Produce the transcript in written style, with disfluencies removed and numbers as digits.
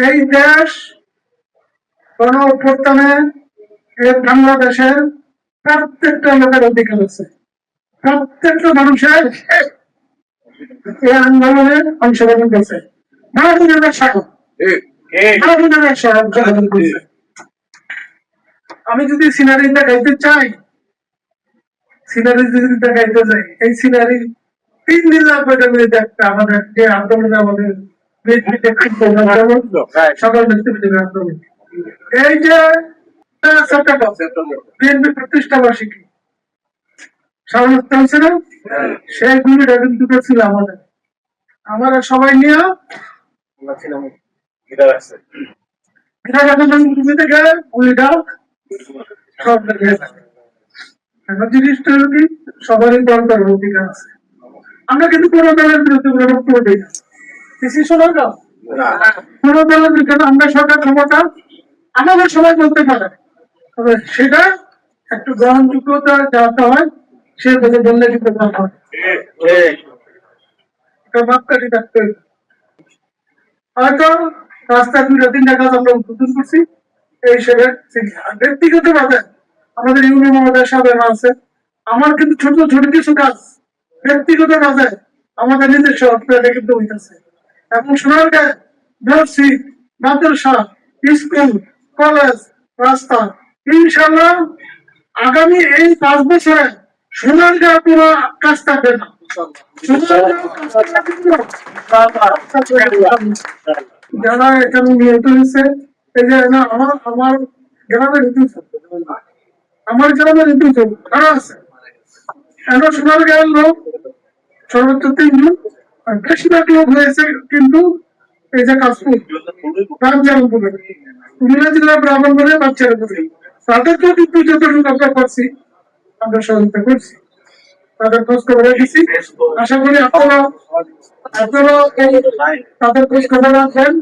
এই দেশ গণ অভ্যুত্থানে বাংলাদেশের প্রত্যেকটা লোকের অধিকার আছে, প্রত্যেকটা মানুষের এই আন্দোলনে অংশগ্রহণ করছে। আমি যদি সিনারি দেখাইতে চাই, সিনারি যদি দেখাইতে চাই, এই সিনারি 3 দিন লাগবে দেখতে। আমাদের যে আন্দোলনে আমাদের সকল ব্যক্তিবিদের আন্দোলন, এই যে বিএনপি প্রতিষ্ঠা বার্ষিকী সামর্থ্য হয়েছে না, সেই গুলিটা কিন্তু ছিল আমাদের। আমরা সবাই নিয়ে জিনিসটা কি সবারই দরকার অধিকার আছে। আমরা কিন্তু কোনো দলের বিরুদ্ধে কোনো বক্তব্য দিই না, কোনো দলের বিরুদ্ধে। আমরা সরকার ক্ষমতা আমাদের সবাই বলতে পারে, তবে সেটা একটু গ্রহণযোগ্যতা যাতে হয় সে কথা বললে কিন্তু হয়, এটা মাপকাঠি থাকতে হবে। হয়তো রাস্তায় 2-3টা কাজ আমরা উদ্বোধন করছি, এই হিসেবে ব্যক্তিগত ভাবে আমাদের ইউনিয়ন মহোদয় সাহেব আছে, আমার কিন্তু ছোট ছোট কিছু কাজ ব্যক্তিগত ভাবে আমাদের নিজস্ব অর্থে কিন্তু হইতেছে। এখন সোনারগাঁও মসজিদ, মাদ্রাসা, স্কুল, কলেজ, রাস্তা, ইনশাল্লাহ আগামী এই 5 বছরে সোনারগাঁও পুরো কাজ থাকবে না। যারা এখানে নিহত হয়েছে, এই যে আমার গ্রামের আমার গ্রামের কারা আছে, এখন সোনারগাঁয়ের লোক সর্বোচ্চ 3 জন, আর বেশিরভাগ লোক হয়েছে কিন্তু এই যে কাজপুর রামজানপুরে, কুমিল্লা জেলার ব্রাহ্মণবাড়িয়া বাচ্চারাপুরে, তাদেরকেও কিন্তু যতটুকু আমরা করছি আমরা সহযোগিতা করছি, তাদের খোঁজ খবর রেখেছি। আশা করি আপনারা তাদের খোঁজ খবর রাখবেন।